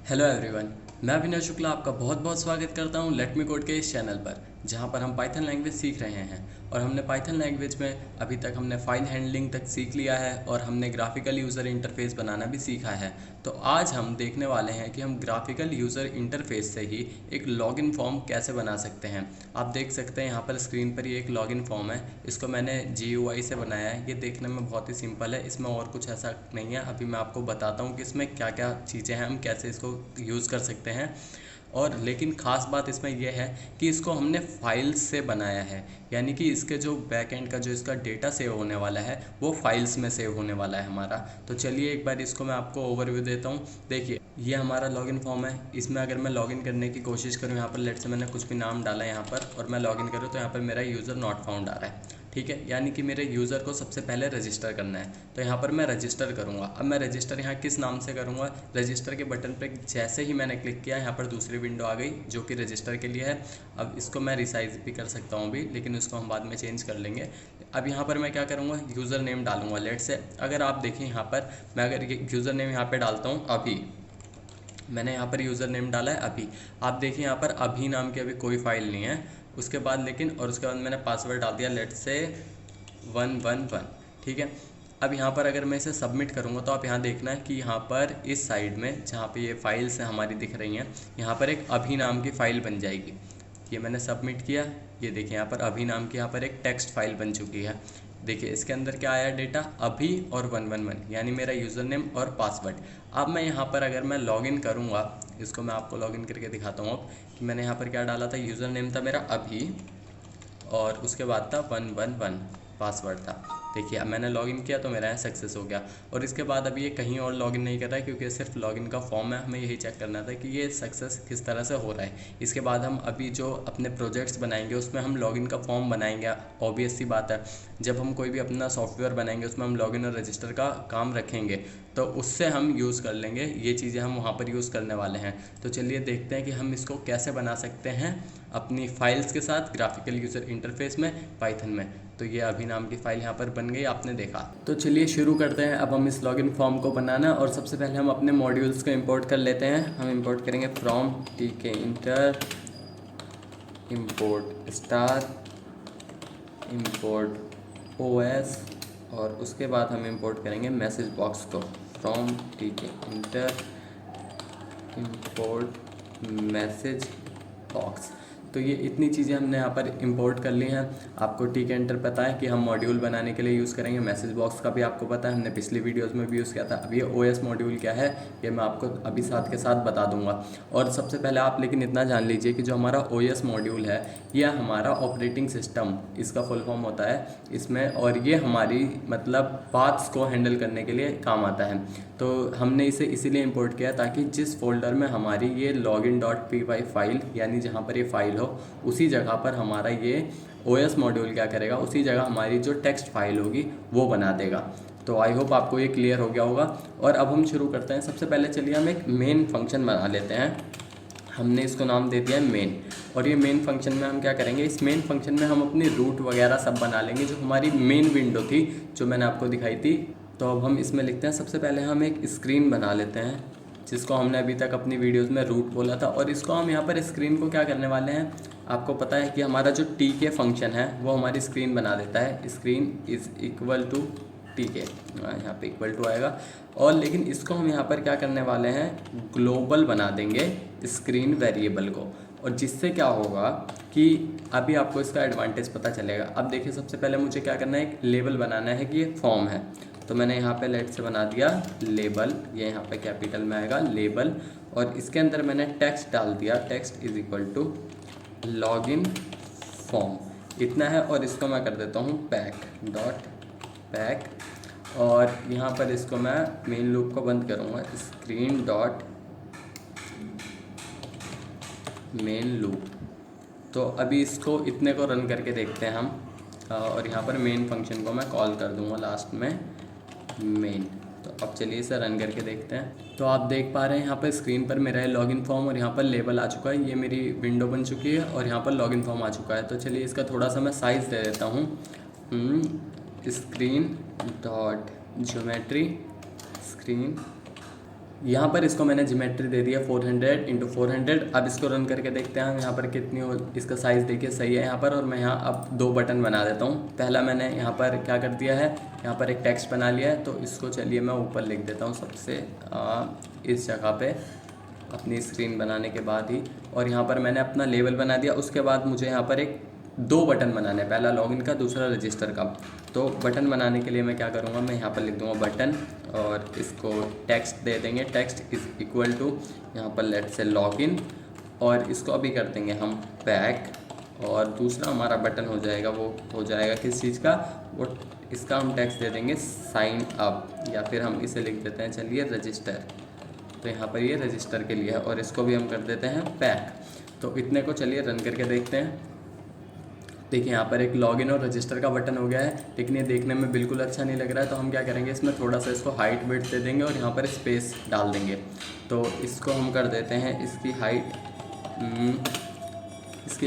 Hello everyone, मैं अभिनव शुक्ला आपका बहुत बहुत स्वागत करता हूं लेट मी कोड के इस चैनल पर, जहां पर हम पाइथन लैंग्वेज सीख रहे हैं। और हमने पाइथन लैंग्वेज में अभी तक हमने फाइल हैंडलिंग तक सीख लिया है और हमने ग्राफिकल यूज़र इंटरफेस बनाना भी सीखा है। तो आज हम देखने वाले हैं कि हम ग्राफिकल यूज़र इंटरफेस से ही एक लॉगिन फॉर्म कैसे बना सकते हैं। आप देख सकते हैं यहाँ पर स्क्रीन पर ये एक लॉगिन फॉर्म है। इसको मैंने GUI से बनाया है। ये देखने में बहुत ही सिंपल है, इसमें और कुछ ऐसा नहीं है। अभी मैं आपको बताता हूँ कि इसमें क्या क्या चीज़ें हैं, हम कैसे इसको यूज़ कर सकते हैं। और लेकिन ख़ास बात इसमें यह है कि इसको हमने फाइल्स से बनाया है, यानी कि इसके जो बैकएंड का जो इसका डेटा सेव होने वाला है वो फाइल्स में सेव होने वाला है हमारा। तो चलिए एक बार इसको मैं आपको ओवरव्यू देता हूँ। देखिए ये हमारा लॉगिन फॉर्म है। इसमें अगर मैं लॉगिन करने की कोशिश करूँ, यहाँ पर लेट से मैंने कुछ भी नाम डाला है यहाँ पर और मैं लॉगिन करूँ तो यहाँ पर मेरा यूज़र नॉट फाउंड आ रहा है। ठीक है, यानी कि मेरे यूज़र को सबसे पहले रजिस्टर करना है। तो यहाँ पर मैं रजिस्टर करूँगा। अब मैं रजिस्टर यहाँ किस नाम से करूँगा, रजिस्टर के बटन पर जैसे ही मैंने क्लिक किया यहाँ पर दूसरी विंडो आ गई जो कि रजिस्टर के लिए है। अब इसको मैं रिसाइज भी कर सकता हूँ अभी, लेकिन उसको हम बाद में चेंज कर लेंगे। अब यहाँ पर मैं क्या करूँगा, यूज़र नेम डालूँगा। लेट से अगर आप देखें यहाँ पर मैं अगर यूज़र नेम यहाँ पर डालता हूँ, अभी मैंने यहाँ पर यूज़र नेम डाला है अभी। आप देखिए यहाँ पर अभी नाम की अभी कोई फाइल नहीं है। उसके बाद लेकिन और उसके बाद मैंने पासवर्ड डाल दिया लेट से 111। ठीक है, अब यहाँ पर अगर मैं इसे सबमिट करूँगा तो आप यहाँ देखना है कि यहाँ पर इस साइड में जहाँ पे ये फाइल्स हैं हमारी दिख रही हैं, यहाँ पर एक अभी नाम की फ़ाइल बन जाएगी। ये मैंने सबमिट किया, ये देखिए यहाँ पर अभी नाम की यहाँ पर एक टेक्स्ट फाइल बन चुकी है। देखिए इसके अंदर क्या आया डेटा, अभी और 111, यानी मेरा यूज़र नेम और पासवर्ड। अब मैं यहाँ पर अगर मैं लॉगिन करूँगा, इसको मैं आपको लॉगिन करके दिखाता हूँ अब कि मैंने यहाँ पर क्या डाला था। यूज़र नेम था मेरा अभी और उसके बाद था 111 पासवर्ड था। देखिए अब मैंने लॉगिन किया तो मेरा यहाँ सक्सेस हो गया। और इसके बाद अभी ये कहीं और लॉगिन नहीं कर रहा है क्योंकि ये सिर्फ लॉगिन का फॉर्म है। हमें यही चेक करना था कि ये सक्सेस किस तरह से हो रहा है। इसके बाद हम अभी जो अपने प्रोजेक्ट्स बनाएंगे उसमें हम लॉगिन का फॉर्म बनाएंगे। ऑब्वियस सी बात है, जब हम कोई भी अपना सॉफ्टवेयर बनाएंगे उसमें हम लॉगिन और रजिस्टर का काम रखेंगे तो उससे हम यूज़ कर लेंगे। ये चीज़ें हम वहाँ पर यूज़ करने वाले हैं। तो चलिए देखते हैं कि हम इसको कैसे बना सकते हैं अपनी फाइल्स के साथ ग्राफिकल यूज़र इंटरफेस में पाइथन में। तो ये अभी नाम की फ़ाइल यहाँ पर बन गई, आपने देखा। तो चलिए शुरू करते हैं अब हम इस लॉगिन फॉर्म को बनाना। और सबसे पहले हम अपने मॉड्यूल्स को इंपोर्ट कर लेते हैं। हम इंपोर्ट करेंगे from tkinter import star import OS और उसके बाद हम इंपोर्ट करेंगे मैसेज बॉक्स को from tkinter import message box. तो ये इतनी चीज़ें हमने यहाँ पर इंपोर्ट कर ली हैं। आपको tkinter पता है कि हम मॉड्यूल बनाने के लिए यूज़ करेंगे। मैसेज बॉक्स का भी आपको पता है, हमने पिछली वीडियोस में भी यूज़ किया था। अब ये OS मॉड्यूल क्या है ये मैं आपको अभी साथ के साथ बता दूंगा। और सबसे पहले आप लेकिन इतना जान लीजिए कि जो हमारा OS मॉड्यूल है यह हमारा ऑपरेटिंग सिस्टम, इसका फुल फॉर्म होता है इसमें। और ये हमारी मतलब पाथ्स को हैंडल करने के लिए काम आता है। तो हमने इसे इसीलिए इंपोर्ट किया ताकि जिस फोल्डर में हमारी ये login.py फाइल, यानी जहाँ पर ये फाइल हो उसी जगह पर हमारा ये OS मॉड्यूल क्या करेगा, उसी जगह हमारी जो टेक्स्ट फाइल होगी वो बना देगा। तो आई होप आपको ये क्लियर हो गया होगा। और अब हम शुरू करते हैं। सबसे पहले चलिए हम एक मेन फंक्शन बना लेते हैं। हमने इसको नाम दे दिया है मेन। और ये मेन फंक्शन में हम क्या करेंगे, इस मेन फंक्शन में हम अपनी रूट वगैरह सब बना लेंगे जो हमारी मेन विंडो थी जो मैंने आपको दिखाई थी। तो अब हम इसमें लिखते हैं, सबसे पहले हम एक स्क्रीन बना लेते हैं जिसको हमने अभी तक अपनी वीडियोस में रूट बोला था। और इसको हम यहाँ पर स्क्रीन को क्या करने वाले हैं, आपको पता है कि हमारा जो tk फंक्शन है वो हमारी स्क्रीन बना देता है। Screen is equal to tk, यहाँ पे इक्वल टू आएगा। और लेकिन इसको हम यहाँ पर क्या करने वाले हैं, ग्लोबल बना देंगे स्क्रीन वेरिएबल को। और जिससे क्या होगा कि अभी आपको इसका एडवांटेज पता चलेगा। अब देखिए सबसे पहले मुझे क्या करना है, एक लेबल बनाना है कि ये फॉर्म है। तो मैंने यहाँ पे लेट से बना दिया लेबल, ये यहाँ पे कैपिटल में आएगा लेबल। और इसके अंदर मैंने टेक्स्ट डाल दिया, text is equal to login form, इतना है। और इसको मैं कर देता हूँ पैक। और यहाँ पर इसको मैं मेन लूप को बंद करूँगा, स्क्रीन डॉट मेन लूप। तो अभी इसको इतने को रन करके देखते हैं हम। और यहाँ पर मेन फंक्शन को मैं कॉल कर दूँगा लास्ट में मेन। तो अब चलिए इसे रन करके देखते हैं। तो आप देख पा रहे हैं यहाँ पर स्क्रीन पर मेरा है लॉगिन फॉर्म और यहाँ पर लेबल आ चुका है। ये मेरी विंडो बन चुकी है और यहाँ पर लॉगिन फॉर्म आ चुका है। तो चलिए इसका थोड़ा सा मैं साइज़ दे देता हूँ। स्क्रीन डॉट ज्योमेट्री स्क्रीन यहाँ पर इसको मैंने ज्योमेट्री दे दिया 400 इंटू 400। अब इसको रन करके देखते हैं हम यहाँ पर कितनी हो, इसका साइज़ देखिए सही है यहाँ पर। और मैं यहाँ अब 2 बटन बना देता हूँ। पहला मैंने यहाँ पर क्या कर दिया है, यहाँ पर एक टेक्स्ट बना लिया है, तो इसको चलिए मैं ऊपर लिख देता हूँ सबसे इस जगह पे अपनी स्क्रीन बनाने के बाद ही। और यहाँ पर मैंने अपना लेबल बना दिया। उसके बाद मुझे यहाँ पर 2 बटन बनाने हैं, पहला लॉगिन का, दूसरा रजिस्टर का। तो बटन बनाने के लिए मैं क्या करूँगा, मैं यहाँ पर लिख दूँगा बटन और इसको टेक्स्ट दे देंगे, टेक्स्ट इज़ इक्वल टू यहाँ पर लेट्स से लॉगिन, और इसको अभी कर देंगे हम बैक। और दूसरा हमारा बटन हो जाएगा, वो हो जाएगा किस चीज़ का, वो इसका हम टेक्स्ट दे देंगे साइन अप, या फिर हम इसे लिख देते हैं चलिए रजिस्टर। तो यहाँ पर ये रजिस्टर के लिए है, और इसको भी हम कर देते हैं बैक। तो इतने को चलिए रन करके देखते हैं। देखिए यहाँ पर एक लॉगिन और रजिस्टर का बटन हो गया है, लेकिन ये देखने में बिल्कुल अच्छा नहीं लग रहा है। तो हम क्या करेंगे, इसमें थोड़ा सा इसको हाइट विड्थ दे देंगे और यहाँ पर स्पेस डाल देंगे। तो इसको हम कर देते हैं, इसकी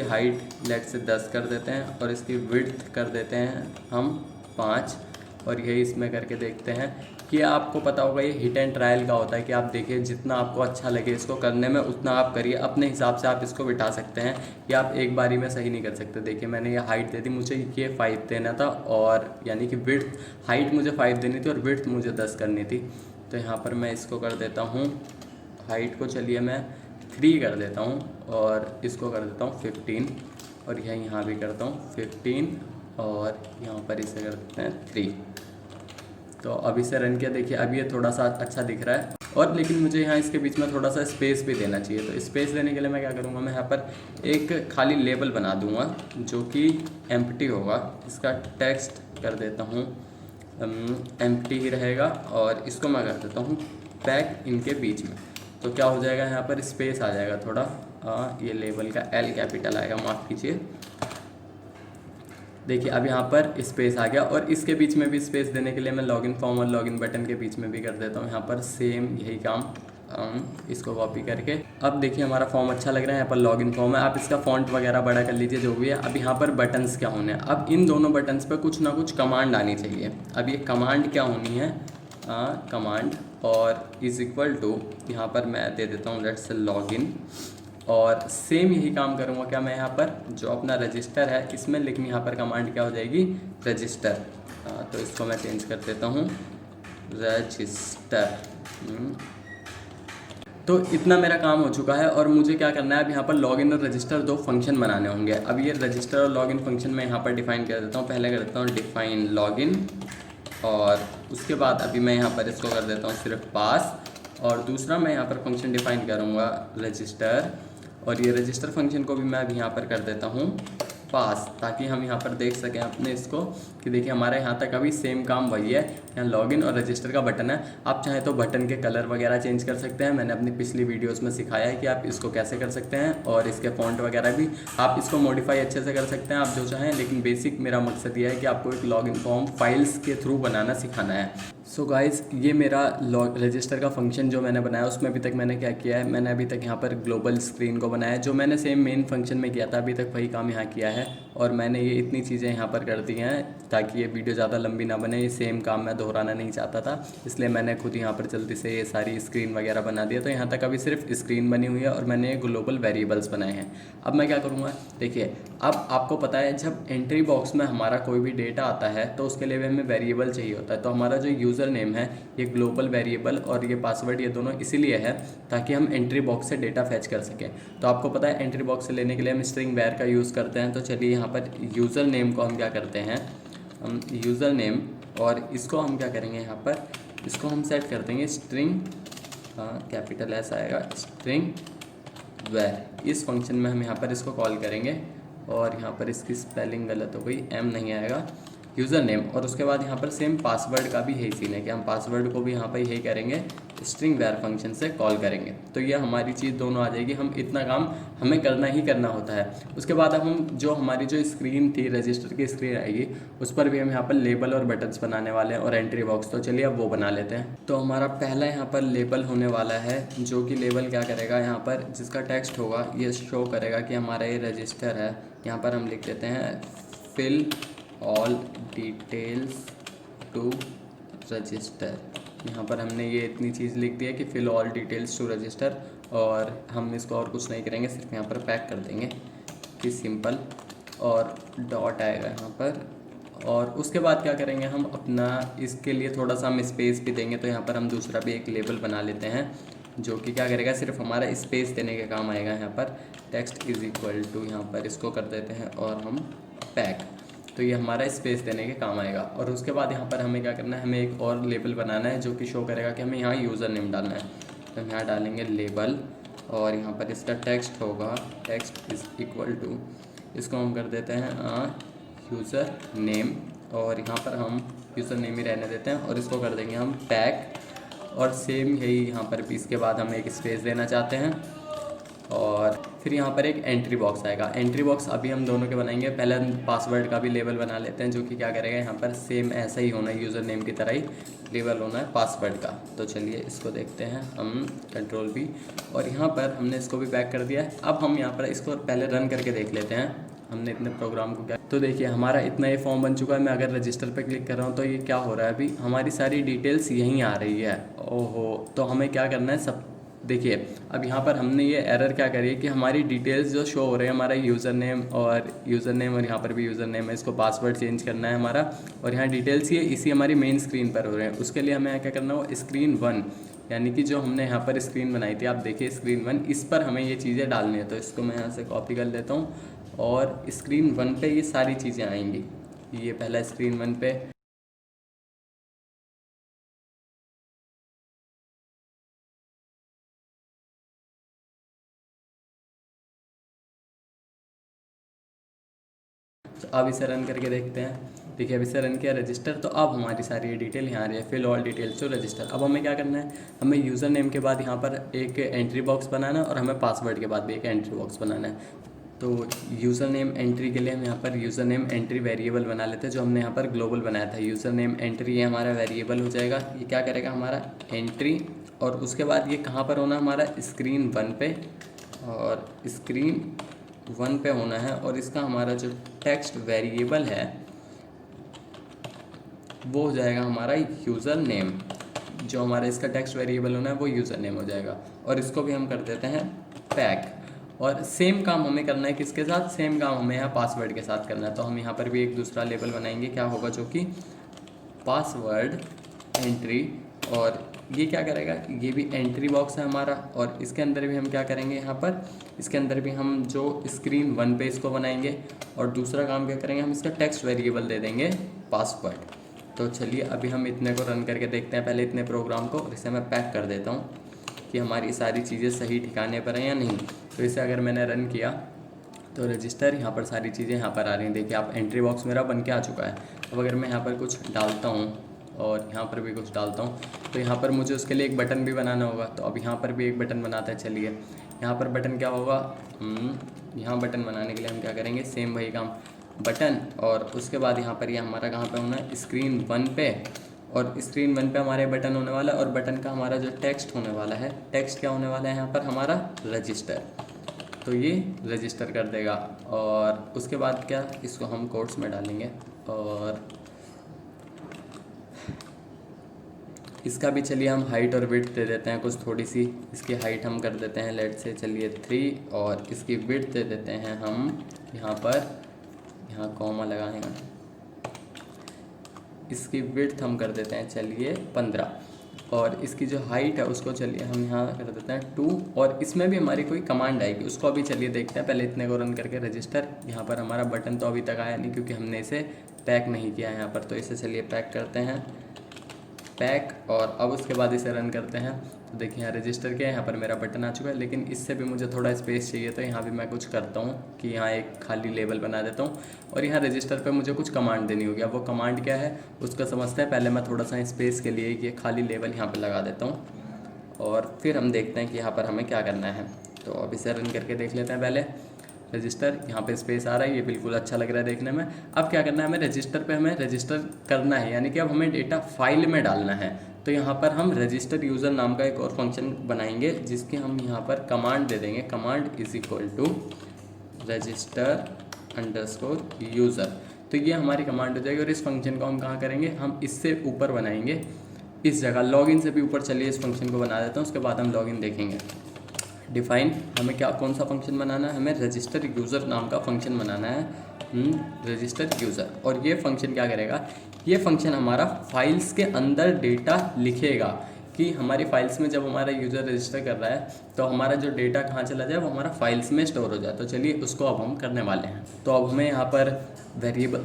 हाइट लेट से 10 कर देते हैं, और इसकी विड्थ कर देते हैं हम 5। और यही इसमें करके देखते हैं कि आपको पता होगा ये हिट एंड ट्रायल का होता है कि आप देखिए जितना आपको अच्छा लगे इसको करने में उतना आप करिए, अपने हिसाब से आप इसको बिठा सकते हैं, या आप एक बारी में सही नहीं कर सकते। देखिए मैंने ये हाइट दे दी, मुझे ये 5 देना था, और यानी कि विड्थ, हाइट मुझे 5 देनी थी और विड्थ मुझे 10 करनी थी। तो यहाँ पर मैं इसको कर देता हूँ, हाइट को चलिए मैं 3 कर देता हूँ, और इसको कर देता हूँ 15, और यही यहाँ भी करता हूँ 15, और यहाँ पर इसे कर देते हैं 3। तो अब इसे रन किया, देखिए अब ये थोड़ा सा अच्छा दिख रहा है। और लेकिन मुझे यहाँ इसके बीच में थोड़ा सा स्पेस भी देना चाहिए। तो स्पेस देने के लिए मैं क्या करूँगा, मैं यहाँ पर एक खाली लेबल बना दूँगा जो कि एम्प्टी होगा। इसका टेक्स्ट कर देता हूँ एम्प्टी ही रहेगा, और इसको मैं कर देता हूँ बैक इनके बीच में। तो क्या हो जाएगा, यहाँ पर स्पेस आ जाएगा थोड़ा, ये लेबल का L कैपिटल आएगा, माफ़ कीजिए। देखिए अब यहाँ पर स्पेस आ गया, और इसके बीच में भी स्पेस देने के लिए मैं लॉगिन फॉर्म और लॉगिन बटन के बीच में भी कर देता हूँ यहाँ पर सेम यही काम, इसको कॉपी करके। अब देखिए हमारा फॉर्म अच्छा लग रहा है, यहाँ पर लॉगिन फॉर्म है। आप इसका फॉन्ट वगैरह बड़ा कर लीजिए जो भी है। अब यहाँ पर बटन्स क्या होने हैं, अब इन दोनों बटन्स पर कुछ ना कुछ कमांड आनी चाहिए। अब ये कमांड क्या होनी है, कमांड और इज़ इक्वल टू, यहाँ पर मैं दे देता हूँ लेट्स से लॉगिन, और सेम यही काम करूँगा क्या मैं यहाँ पर जो अपना रजिस्टर है इसमें, लेकिन यहाँ पर कमांड क्या हो जाएगी, रजिस्टर। तो इसको मैं चेंज कर देता हूँ रजिस्टर। तो इतना मेरा काम हो चुका है, और मुझे क्या करना है, अब यहाँ पर लॉगिन और रजिस्टर 2 फंक्शन बनाने होंगे। अब ये रजिस्टर और लॉगिन फंक्शन मैं यहाँ पर डिफ़ाइन कर देता हूँ। पहले कर देता हूँ डिफ़ाइन लॉगिन, और उसके बाद अभी मैं यहाँ पर इसको कर देता हूँ सिर्फ पास, और दूसरा मैं यहाँ पर फंक्शन डिफ़ाइन करूँगा रजिस्टर, और ये रजिस्टर फंक्शन को भी मैं अभी यहाँ पर कर देता हूँ पास, ताकि हम यहाँ पर देख सकें अपने इसको कि देखिए हमारे यहाँ तक अभी सेम काम वही है। यहाँ लॉगिन और रजिस्टर का बटन है। आप चाहे तो बटन के कलर वगैरह चेंज कर सकते हैं। मैंने अपनी पिछली वीडियोस में सिखाया है कि आप इसको कैसे कर सकते हैं, और इसके फॉन्ट वगैरह भी आप इसको मॉडिफाई अच्छे से कर सकते हैं आप जो चाहें। लेकिन बेसिक मेरा मकसद ये है कि आपको एक लॉगिन फॉर्म फाइल्स के थ्रू बनाना सिखाना है। सो गाइज़, ये मेरा रजिस्टर का फंक्शन जो मैंने बनाया उसमें अभी तक मैंने क्या किया है, मैंने अभी तक यहाँ पर ग्लोबल स्क्रीन को बनाया है जो मैंने सेम मेन फंक्शन में किया था। अभी तक वही काम यहाँ किया है, और मैंने ये इतनी चीज़ें यहाँ पर कर दी हैं ताकि ये वीडियो ज़्यादा लंबी ना बने। ये सेम काम मैं दोहराना नहीं चाहता था, इसलिए मैंने खुद यहाँ पर जल्दी से ये सारी स्क्रीन वगैरह बना दिया। तो यहाँ तक अभी सिर्फ स्क्रीन बनी हुई है, और मैंने ये ग्लोबल वेरिएबल्स बनाए हैं। अब मैं क्या करूँगा, देखिए अब आपको पता है जब एंट्री बॉक्स में हमारा कोई भी डेटा आता है तो उसके लिए भी हमें वेरिएबल चाहिए होता है। तो हमारा जो यूज़र नेम है ये ग्लोबल वेरिएबल, और ये पासवर्ड, ये दोनों इसीलिए है ताकि हम एंट्री बॉक्स से डेटा फैच कर सकें। तो आपको पता है एंट्री बॉक्स से लेने के लिए हम स्ट्रिंग वेर का यूज़ करते हैं। तो चलिए यहाँ पर यूज़र नेम को हम क्या करते हैं, हम यूज़र नेम, और इसको हम क्या करेंगे, यहाँ पर इसको हम सेट कर देंगे स्ट्रिंग, कैपिटल एस आएगा, स्ट्रिंग वेर। इस फंक्शन में हम यहाँ पर इसको कॉल करेंगे, और यहाँ पर इसकी स्पेलिंग गलत हो गई, एम नहीं आएगा, यूज़र नेम। और उसके बाद यहाँ पर सेम पासवर्ड का भी यही सीन है कि हम पासवर्ड को भी यहाँ पर यही करेंगे, स्ट्रिंग वेर फंक्शन से कॉल करेंगे। तो ये हमारी चीज़ दोनों आ जाएगी। हम इतना काम हमें करना ही करना होता है। उसके बाद अब हम जो हमारी जो स्क्रीन थी, रजिस्टर की स्क्रीन आएगी, उस पर भी हम यहाँ पर लेबल और बटन्स बनाने वाले हैं, और एंट्री बॉक्स। तो चलिए अब वो बना लेते हैं। तो हमारा पहला यहाँ पर लेबल होने वाला है, जो कि लेबल क्या करेगा, यहाँ पर जिसका टेक्स्ट होगा ये शो करेगा कि हमारा ये रजिस्टर है। यहाँ पर हम लिख देते हैं fill all details to register. यहाँ पर हमने ये इतनी चीज़ लिख दी है कि fill all details to register, और हम इसको और कुछ नहीं करेंगे, सिर्फ यहाँ पर पैक कर देंगे कि सिंपल, और डॉट आएगा यहाँ पर। और उसके बाद क्या करेंगे, हम अपना इसके लिए थोड़ा सा हम स्पेस भी देंगे, तो यहाँ पर हम दूसरा भी एक लेबल बना लेते हैं जो कि क्या करेगा, सिर्फ हमारा स्पेस देने के काम आएगा। यहाँ पर टेक्स्ट इज़ इक्वल टू, यहाँ पर इसको कर देते हैं और हम पैक, तो ये हमारा स्पेस देने के काम आएगा। और उसके बाद यहाँ पर हमें क्या करना है, हमें एक और लेबल बनाना है जो कि शो करेगा कि हमें यहाँ यूज़र नेम डालना है। तो हम यहाँ डालेंगे लेबल, और यहाँ पर इसका टेक्स्ट होगा टेक्स्ट इज़ इक्वल टू, इसको हम कर देते हैं यूज़र नेम, और यहाँ पर हम यूज़र नेम ही रहने देते हैं, और इसको कर देंगे हम पैक। और सेम यही यहाँ पर भी इसके बाद हम एक स्पेस देना चाहते हैं, और फिर यहाँ पर एक एंट्री बॉक्स आएगा। एंट्री बॉक्स अभी हम दोनों के बनाएंगे, पहले हम पासवर्ड का भी लेबल बना लेते हैं जो कि क्या करेगा, यहाँ पर सेम ऐसा ही होना है, यूज़र नेम की तरह ही लेबल होना है पासवर्ड का। तो चलिए इसको देखते हैं हम, कंट्रोल भी, और यहाँ पर हमने इसको भी पैक कर दिया है। अब हम यहाँ पर इसको पहले रन करके देख लेते हैं हमने इतने प्रोग्राम को क्या। तो देखिए हमारा इतना ये फॉर्म बन चुका है। मैं अगर रजिस्टर पे क्लिक कर रहा हूँ तो ये क्या हो रहा है, अभी हमारी सारी डिटेल्स यहीं आ रही है। ओहो, तो हमें क्या करना है, सब देखिए अब यहाँ पर हमने ये एरर क्या करी है कि हमारी डिटेल्स जो शो हो रहे हैं, हमारा यूज़र नेम और यहाँ पर भी यूज़र नेम है, इसको पासवर्ड चेंज करना है हमारा, और यहाँ डिटेल्स ये इसी हमारी मेन स्क्रीन पर हो रहे हैं। उसके लिए हमें क्या करना हो, स्क्रीन 1, यानी कि जो हमने यहाँ पर स्क्रीन बनाई थी, आप देखिए स्क्रीन 1, इस पर हमें ये चीज़ें डालनी है। तो इसको मैं यहाँ से कॉपी कर लेता हूँ, और स्क्रीन 1 पे ये सारी चीज़ें आएंगी। ये पहला स्क्रीन 1 पे, तो अब इसे रन करके देखते हैं। देखिए अब इसे रन किया रजिस्टर, तो अब हमारी सारी डिटेल यहाँ आ रही है, fill all details to register. अब हमें क्या करना है, हमें यूज़र नेम के बाद यहाँ पर एक एंट्री बॉक्स बनाना है, और हमें पासवर्ड के बाद भी एक एंट्री बॉक्स बनाना है। तो यूज़र नेम एंट्री के लिए हम यहाँ पर यूज़र नेम एंट्री वेरिएबल बना लेते हैं, जो हमने यहाँ पर ग्लोबल बनाया था। यूज़र नेम एंट्री ये हमारा वेरिएबल हो जाएगा, ये क्या करेगा हमारा एंट्री, और उसके बाद ये कहाँ पर होना हमारा, स्क्रीन 1 पे, और स्क्रीन 1 पे होना है। और इसका हमारा जो टेक्स्ट वेरिएबल है वो हो जाएगा हमारा यूज़र नेम, जो हमारा इसका टेक्स्ट वेरिएबल होना है वो यूज़र नेम हो जाएगा। और इसको भी हम कर देते हैं पैक। और सेम काम हमें करना है किसके साथ, सेम काम हमें यहाँ पासवर्ड के साथ करना है। तो हम यहाँ पर भी एक दूसरा लेबल बनाएंगे, क्या होगा, जो कि पासवर्ड एंट्री, और ये क्या करेगा, ये भी एंट्री बॉक्स है हमारा, और इसके अंदर भी हम क्या करेंगे, यहाँ पर इसके अंदर भी हम जो स्क्रीन 1 पे इसको बनाएंगे, और दूसरा काम क्या करेंगे, हम इसका टेक्स्ट वेरिएबल दे देंगे पासवर्ड। तो चलिए अभी हम इतने को रन करके देखते हैं, पहले इतने प्रोग्राम को, और इसे मैं पैक कर देता हूँ कि हमारी सारी चीज़ें सही ठिकाने पर हैं या नहीं। तो इसे अगर मैंने रन किया तो रजिस्टर, यहाँ पर सारी चीज़ें यहाँ पर आ रही हैं। देखिए आप एंट्री बॉक्स मेरा बन के आ चुका है। अब अगर मैं यहाँ पर कुछ डालता हूँ और यहाँ पर भी कुछ डालता हूँ, तो यहाँ पर मुझे उसके लिए एक बटन भी बनाना होगा। तो अब यहाँ पर भी एक बटन बनाते हैं। चलिए यहाँ पर बटन क्या होगा, यहाँ बटन बनाने के लिए हम क्या करेंगे, सेम वही काम, बटन, और उसके बाद यहाँ पर ये हमारा कहाँ पे होना है, स्क्रीन 1 पे, और स्क्रीन 1 पे हमारे बटन होने वाला है, और बटन का हमारा जो टेक्स्ट होने वाला है, टेक्स्ट क्या होने वाला है यहाँ पर हमारा, रजिस्टर। तो ये रजिस्टर कर देगा। और उसके बाद क्या, इसको हम कोट्स में डालेंगे, और इसका भी चलिए हम हाइट और विड्थ दे देते हैं कुछ थोड़ी सी। इसकी हाइट हम कर देते हैं लेट से चलिए 3, और इसकी विड्थ दे देते हैं हम यहाँ पर, यहाँ कॉमा लगाएंगे, इसकी विड्थ हम कर देते हैं चलिए 15, और इसकी जो हाइट है उसको चलिए हम यहाँ कर देते हैं 2। और इसमें भी हमारी कोई कमांड आएगी, उसको अभी चलिए देखते हैं। पहले इतने को रन करके रजिस्टर, यहाँ पर हमारा बटन तो अभी तक आया नहीं क्योंकि हमने इसे पैक नहीं किया है यहाँ पर। तो इसे चलिए पैक करते हैं, पैक, और अब उसके बाद इसे रन करते हैं। तो देखिए यहाँ रजिस्टर किया, यहाँ पर मेरा बटन आ चुका है, लेकिन इससे भी मुझे थोड़ा स्पेस चाहिए। तो यहाँ भी मैं कुछ करता हूँ कि यहाँ एक खाली लेबल बना देता हूँ, और यहाँ रजिस्टर पे मुझे कुछ कमांड देनी होगी। अब वो कमांड क्या है उसका समझते हैं। पहले मैं थोड़ा सा स्पेस के लिए ये खाली लेबल यहाँ पर लगा देता हूँ, और फिर हम देखते हैं कि यहाँ पर हमें क्या करना है। तो अब इसे रन करके देख लेते हैं। पहले रजिस्टर, यहाँ पे स्पेस आ रहा है, ये बिल्कुल अच्छा लग रहा है देखने में। अब क्या करना है, हमें रजिस्टर पे हमें रजिस्टर करना है, यानी कि अब हमें डेटा फाइल में डालना है। तो यहाँ पर हम रजिस्टर यूज़र नाम का एक और फंक्शन बनाएंगे, जिसकी हम यहाँ पर कमांड दे देंगे, command is equal to register underscore user. तो ये हमारी कमांड हो जाएगी, और इस फंक्शन को हम कहाँ करेंगे, हम इससे ऊपर बनाएंगे, इस जगह लॉगिन से भी ऊपर चलिए इस फंक्शन को बना देता हूँ, उसके बाद हम लॉगिन देखेंगे। डिफाइन हमें क्या कौन सा फंक्शन बनाना है, हमें रजिस्टर यूज़र नाम का फंक्शन बनाना है, रजिस्टर यूज़र। और ये फंक्शन क्या करेगा, ये फंक्शन हमारा फाइल्स के अंदर डेटा लिखेगा कि हमारी फाइल्स में जब हमारा यूज़र रजिस्टर कर रहा है तो हमारा जो डेटा कहाँ चला जाए, वो हमारा फाइल्स में स्टोर हो जाए। तो चलिए उसको अब हम करने वाले हैं। तो अब हमें यहाँ पर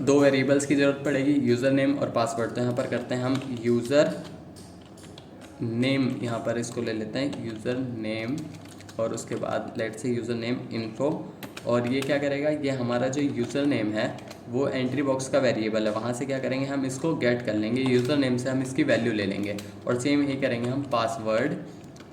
दो वेरिएबल्स की ज़रूरत पड़ेगी, यूज़र नेम और पासवर्ड। तो यहाँ पर करते हैं हम यूज़र नेम, यहाँ पर इसको ले लेते हैं यूज़र नेम, और उसके बाद let's say user name info. और ये क्या करेगा, ये हमारा जो यूज़र नेम है वो एंट्री बॉक्स का वेरिएबल है, वहाँ से क्या करेंगे हम इसको गेट कर लेंगे, यूज़र नेम से हम इसकी वैल्यू ले लेंगे। और सेम ही करेंगे हम पासवर्ड,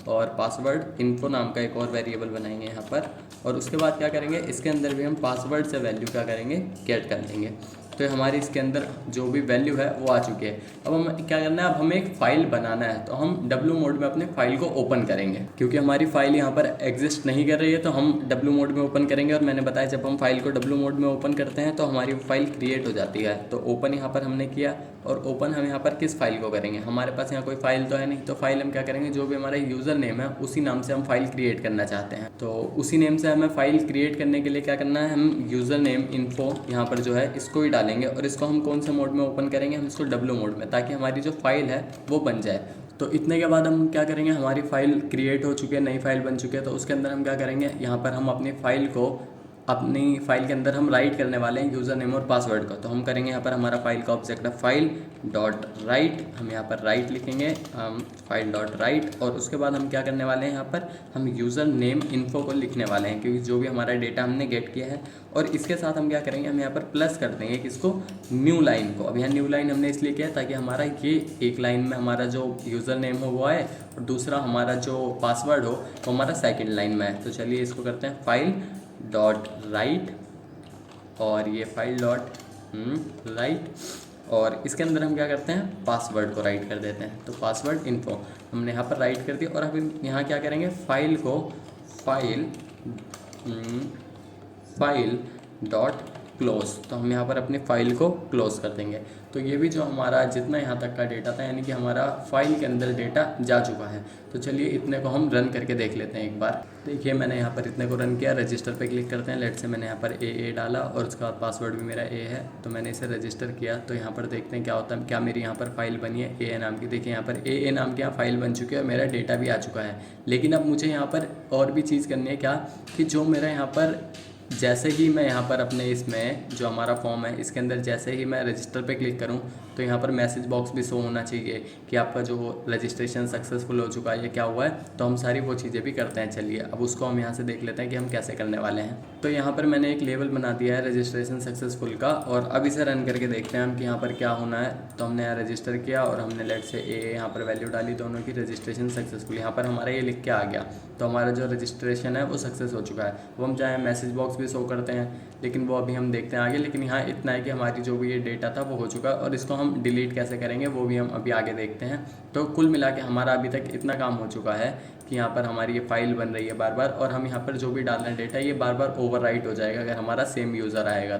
और पासवर्ड इन्फो नाम का एक और वेरिएबल बनाएंगे यहाँ पर। और उसके बाद क्या करेंगे, इसके अंदर भी हम पासवर्ड से वैल्यू क्या करेंगे, गेट कर लेंगे। तो हमारी इसके अंदर जो भी वैल्यू है वो आ चुकी है। अब हम क्या करना है, अब हमें एक फ़ाइल बनाना है। तो हम W मोड में अपने फाइल को ओपन करेंगे, क्योंकि हमारी फाइल यहाँ पर एग्जिस्ट नहीं कर रही है, तो हम W मोड में ओपन करेंगे। और मैंने बताया जब हम फाइल को W मोड में ओपन करते हैं तो हमारी फाइल क्रिएट हो जाती है। तो ओपन यहाँ पर हमने किया, और ओपन हम यहाँ पर किस फाइल को करेंगे, हमारे पास यहाँ कोई फाइल तो है नहीं, तो फाइल हम क्या करेंगे, जो भी हमारा यूज़र नेम है उसी नाम से हम फाइल क्रिएट करना चाहते हैं। तो उसी नेम से हमें फाइल क्रिएट करने के लिए क्या करना है, हम यूज़र नेम इन्फो यहाँ पर जो है इसको ही डालेंगे। और इसको हम कौन से मोड में ओपन करेंगे, हम इसको W मोड में, ताकि हमारी जो फाइल है वो बन जाए। तो इतने के बाद हम क्या करेंगे, हमारी फ़ाइल क्रिएट हो चुकी है, नई फाइल बन चुकी है। तो उसके अंदर हम क्या करेंगे, यहाँ पर हम अपनी फ़ाइल को, अपनी फाइल के अंदर हम राइट करने वाले हैं यूज़र नेम और पासवर्ड का। तो हम करेंगे यहाँ पर, हमारा फाइल का ऑब्जेक्ट है फाइल डॉट राइट, हम यहाँ पर राइट लिखेंगे, फाइल डॉट राइट। और उसके बाद हम क्या करने वाले हैं, यहाँ पर हम यूज़र नेम इन्फो को लिखने वाले हैं, क्योंकि जो भी हमारा डेटा हमने गेट किया है। और इसके साथ हम क्या करेंगे, हम यहाँ पर प्लस कर देंगे किसको, न्यू लाइन को। अब यहाँ न्यू लाइन हमने इसलिए किया है ताकि हमारा ये एक लाइन में हमारा जो यूज़र नेम हो वो आए, और दूसरा हमारा जो पासवर्ड हो वो हमारा सेकेंड लाइन में है। तो चलिए इसको करते हैं फाइल डॉट राइट, और ये फाइल डॉट राइट, और इसके अंदर हम क्या करते हैं, पासवर्ड को राइट कर देते हैं। तो पासवर्ड इन्फो हमने यहाँ पर राइट कर दिया। और अब यहाँ क्या करेंगे, फाइल को फाइल डॉट क्लोज, तो हम यहाँ पर अपनी फ़ाइल को क्लोज़ कर देंगे। तो ये भी जो हमारा जितना यहाँ तक का डेटा था, यानी कि हमारा फाइल के अंदर डेटा जा चुका है। तो चलिए इतने को हम रन करके देख लेते हैं एक बार। देखिए मैंने यहाँ पर इतने को रन किया, रजिस्टर पे क्लिक करते हैं। लेट से मैंने यहाँ पर ए डाला, और उसका पासवर्ड भी मेरा ए है, तो मैंने इसे रजिस्टर किया। तो यहाँ पर देखते हैं क्या होता है, क्या मेरी यहाँ पर फाइल बनी है ए नाम की। देखिए यहाँ पर ए नाम की यहाँ फाइल बन चुकी है, और मेरा डेटा भी आ चुका है। लेकिन अब मुझे यहाँ पर और भी चीज़ करनी है, क्या कि जो मेरा यहाँ पर, जैसे ही मैं यहाँ पर अपने इसमें जो हमारा फॉर्म है इसके अंदर जैसे ही मैं रजिस्टर पे क्लिक करूँ, तो यहाँ पर मैसेज बॉक्स भी शो होना चाहिए कि आपका जो रजिस्ट्रेशन सक्सेसफुल हो चुका है या क्या हुआ है। तो हम सारी वो चीज़ें भी करते हैं। चलिए अब उसको हम यहाँ से देख लेते हैं कि हम कैसे करने वाले हैं। तो यहाँ पर मैंने एक लेवल बना दिया है रजिस्ट्रेशन सक्सेसफुल का, और अब इसे रन करके देखते हैं हम कि यहाँ पर क्या होना है। तो हमने यहाँ रजिस्टर किया, और हमने लेट से यहाँ पर वैल्यू डाली दोनों की, रजिस्ट्रेशन सक्सेसफुल यहाँ पर हमारा ये लिख के आ गया। तो हमारा जो रजिस्ट्रेशन है वो सक्सेस हो चुका है। वो हम चाहे मैसेज बॉक्स भी शो करते हैं, लेकिन वो अभी हम देखते हैं आगे। लेकिन यहाँ इतना है कि हमारी जो भी ये डेटा था वो हो चुका है, और इसको हम डिलीट कैसे करेंगे वो भी हम अभी आगे देखते हैं। तो कुल मिला के हमारा अभी तक इतना काम हो चुका है कि यहाँ पर हमारी ये फाइल बन रही है बार बार, और हम यहाँ पर जो भी डाल रहे हैं डेटा ये बार बार ओवरराइट हो जाएगा अगर हमारा सेम यूज़र आएगा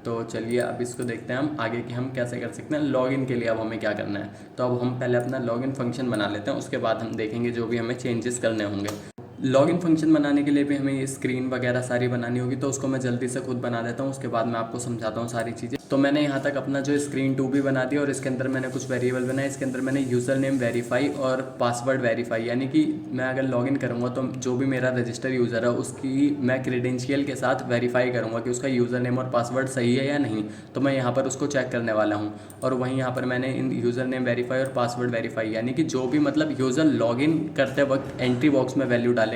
तो चलिए अब इसको देखते हैं हम आगे कि हम कैसे कर सकते हैं। लॉगिन के लिए अब हमें क्या करना है, तो अब हम पहले अपना लॉगिन फंक्शन बना लेते हैं, उसके बाद हम देखेंगे जो भी हमें चेंजेस करने होंगे। लॉगिन फंक्शन बनाने के लिए भी हमें ये स्क्रीन वगैरह सारी बनानी होगी, तो उसको मैं जल्दी से खुद बना देता हूँ, उसके बाद मैं आपको समझाता हूँ सारी चीज़ें। तो मैंने यहाँ तक अपना जो स्क्रीन 2 भी बना दिया, और इसके अंदर मैंने कुछ वेरिएबल बनाए। इसके अंदर मैंने यूज़र नेम वेरीफाई और पासवर्ड वेरीफाई, यानी कि मैं अगर लॉगिन करूँगा तो जो भी मेरा रजिस्टर यूज़र है उसकी मैं क्रेडेंशियल के साथ वेरीफाई करूँगा कि उसका यूज़र नेम और पासवर्ड सही है या नहीं। तो मैं यहाँ पर उसको चेक करने वाला हूँ, और वहीं यहाँ पर मैंने इन यूज़र नेम वेरीफाई और पासवर्ड वेरीफाई, यानी कि जो भी मतलब यूज़र लॉगिन करते वक्त एंट्री बॉक्स में वैल्यू डालेगा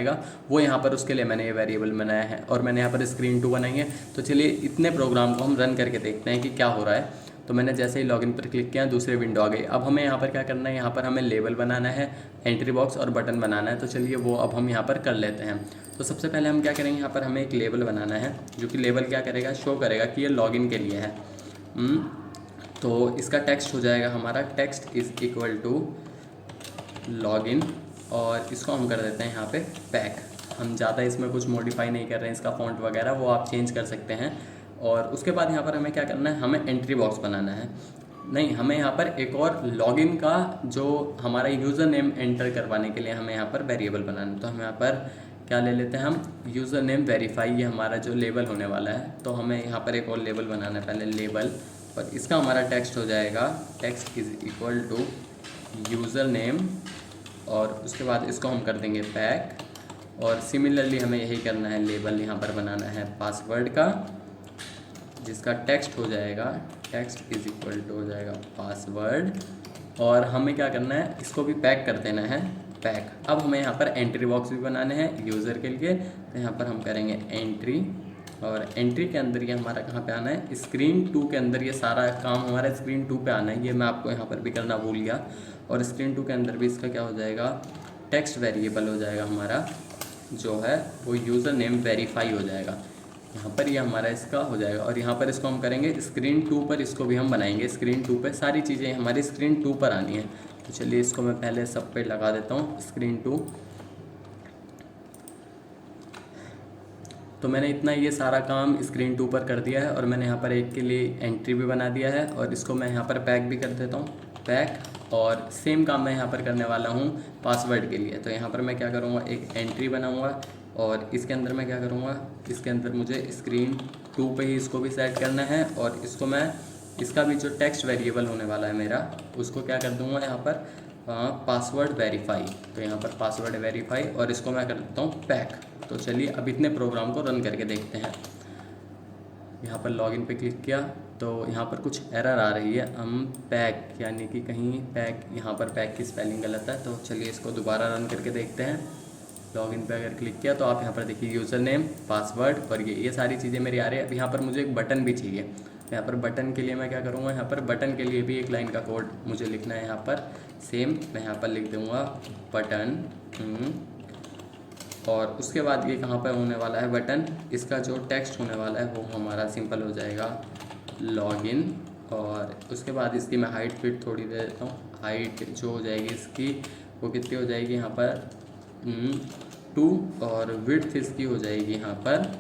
वो यहाँ पर उसके लिए मैंने ये वेरिएबल बनाया है, और मैंने यहाँ पर स्क्रीन 2 बनाई है। तो चलिए इतने प्रोग्राम को हम रन करके देखते हैं कि क्या हो रहा है। तो मैंने जैसे ही लॉगिन पर क्लिक किया दूसरी विंडो आ गई। अब हमें यहाँ पर क्या करना है, यहाँ पर हमें लेबल बनाना है, एंट्री बॉक्स और बटन बनाना है। तो चलिए वो अब हम यहाँ पर कर लेते हैं। तो सबसे पहले हम क्या करेंगे, यहाँ पर हमें एक लेबल बनाना है, जो कि लेबल क्या करेगा, शो करेगा कि ये लॉगिन के लिए है। तो इसका टेक्स्ट हो जाएगा हमारा text is equal to login, और इसको हम कर देते हैं यहाँ पे पैक। हम ज़्यादा इसमें कुछ मॉडिफाई नहीं कर रहे हैं, इसका फ़ॉन्ट वगैरह वो आप चेंज कर सकते हैं। और उसके बाद यहाँ पर हमें क्या करना है, हमें एंट्री बॉक्स बनाना है। नहीं, हमें यहाँ पर एक और लॉगिन का जो हमारा यूज़र नेम एंटर करवाने के लिए हमें यहाँ पर वेरिएबल बनाना है। तो हम यहाँ पर क्या ले लेते हैं, हम यूज़र नेम वेरीफाई, ये हमारा जो लेबल होने वाला है। तो हमें यहाँ पर एक और लेबल बनाना है, पहले लेबल, और इसका हमारा टेक्स्ट हो जाएगा text is equal to user name, और उसके बाद इसको हम कर देंगे पैक। और सिमिलरली हमें यही करना है, लेबल यहाँ पर बनाना है पासवर्ड का, जिसका टेक्स्ट हो जाएगा टेक्स्ट इज़ इक्वल टू हो जाएगा पासवर्ड। और हमें क्या करना है, इसको भी पैक कर देना है, पैक। अब हमें यहाँ पर एंट्री बॉक्स भी बनाने हैं यूज़र के लिए। तो यहाँ पर हम करेंगे एंट्री, और एंट्री के अंदर ये हमारा कहाँ पे आना है, स्क्रीन 2 के अंदर। ये सारा काम हमारा स्क्रीन 2 पे आना है, ये मैं आपको यहाँ पर भी करना भूल गया। और स्क्रीन 2 के अंदर भी इसका क्या हो जाएगा, टेक्स्ट वेरिएबल हो जाएगा हमारा, जो है वो यूज़र नेम वेरीफाई हो जाएगा। यहाँ पर ये हमारा इसका हो जाएगा। और यहाँ पर इसको हम करेंगे स्क्रीन 2 पर, इसको भी हम बनाएंगे स्क्रीन 2 पर। सारी चीज़ें हमारी स्क्रीन 2 पर आनी है। तो चलिए इसको मैं पहले सब पे लगा देता हूँ स्क्रीन 2। तो मैंने इतना ये सारा काम स्क्रीन 2 पर कर दिया है, और मैंने यहाँ पर एक के लिए एंट्री भी बना दिया है, और इसको मैं यहाँ पर पैक भी कर देता हूँ, पैक। और सेम काम मैं यहाँ पर करने वाला हूँ पासवर्ड के लिए। तो यहाँ पर मैं क्या करूँगा, एक एंट्री बनाऊँगा, और इसके अंदर मैं क्या करूँगा, इसके अंदर मुझे स्क्रीन 2 पे ही इसको भी सेट करना है। और इसको मैं, इसका भी जो टेक्स्ट वेरिएबल होने वाला है मेरा, उसको क्या कर दूँगा यहाँ पर पासवर्ड वेरीफाई। तो यहाँ पर पासवर्ड वेरीफाई, और इसको मैं कर देता हूँ पैक। तो चलिए अब इतने प्रोग्राम को रन करके देखते हैं। यहाँ पर लॉगिन पे क्लिक किया तो यहाँ पर कुछ एरर आ रही है, हम पैक, यानी कि कहीं पैक, यहाँ पर पैक की स्पेलिंग गलत है। तो चलिए इसको दोबारा रन करके देखते हैं। लॉगिन पे अगर क्लिक किया तो आप यहाँ पर देखिए यूज़र नेम, पासवर्ड, और ये सारी चीज़ें मेरी आ रही है। अब यहाँ पर मुझे एक बटन भी चाहिए। यहाँ पर बटन के लिए मैं क्या करूँगा, यहाँ पर बटन के लिए भी एक लाइन का कोड मुझे लिखना है। यहाँ पर सेम मैं यहाँ पर लिख दूँगा बटन, और उसके बाद ये कहाँ पर होने वाला है बटन, इसका जो टेक्स्ट होने वाला है वो हमारा सिंपल हो जाएगा लॉगिन। और उसके बाद इसकी मैं हाइट फिट थोड़ी दे देता हूँ। हाइट जो हो जाएगी इसकी वो कितनी हो जाएगी, यहाँ पर 2, और विड्थ इसकी हो जाएगी यहाँ पर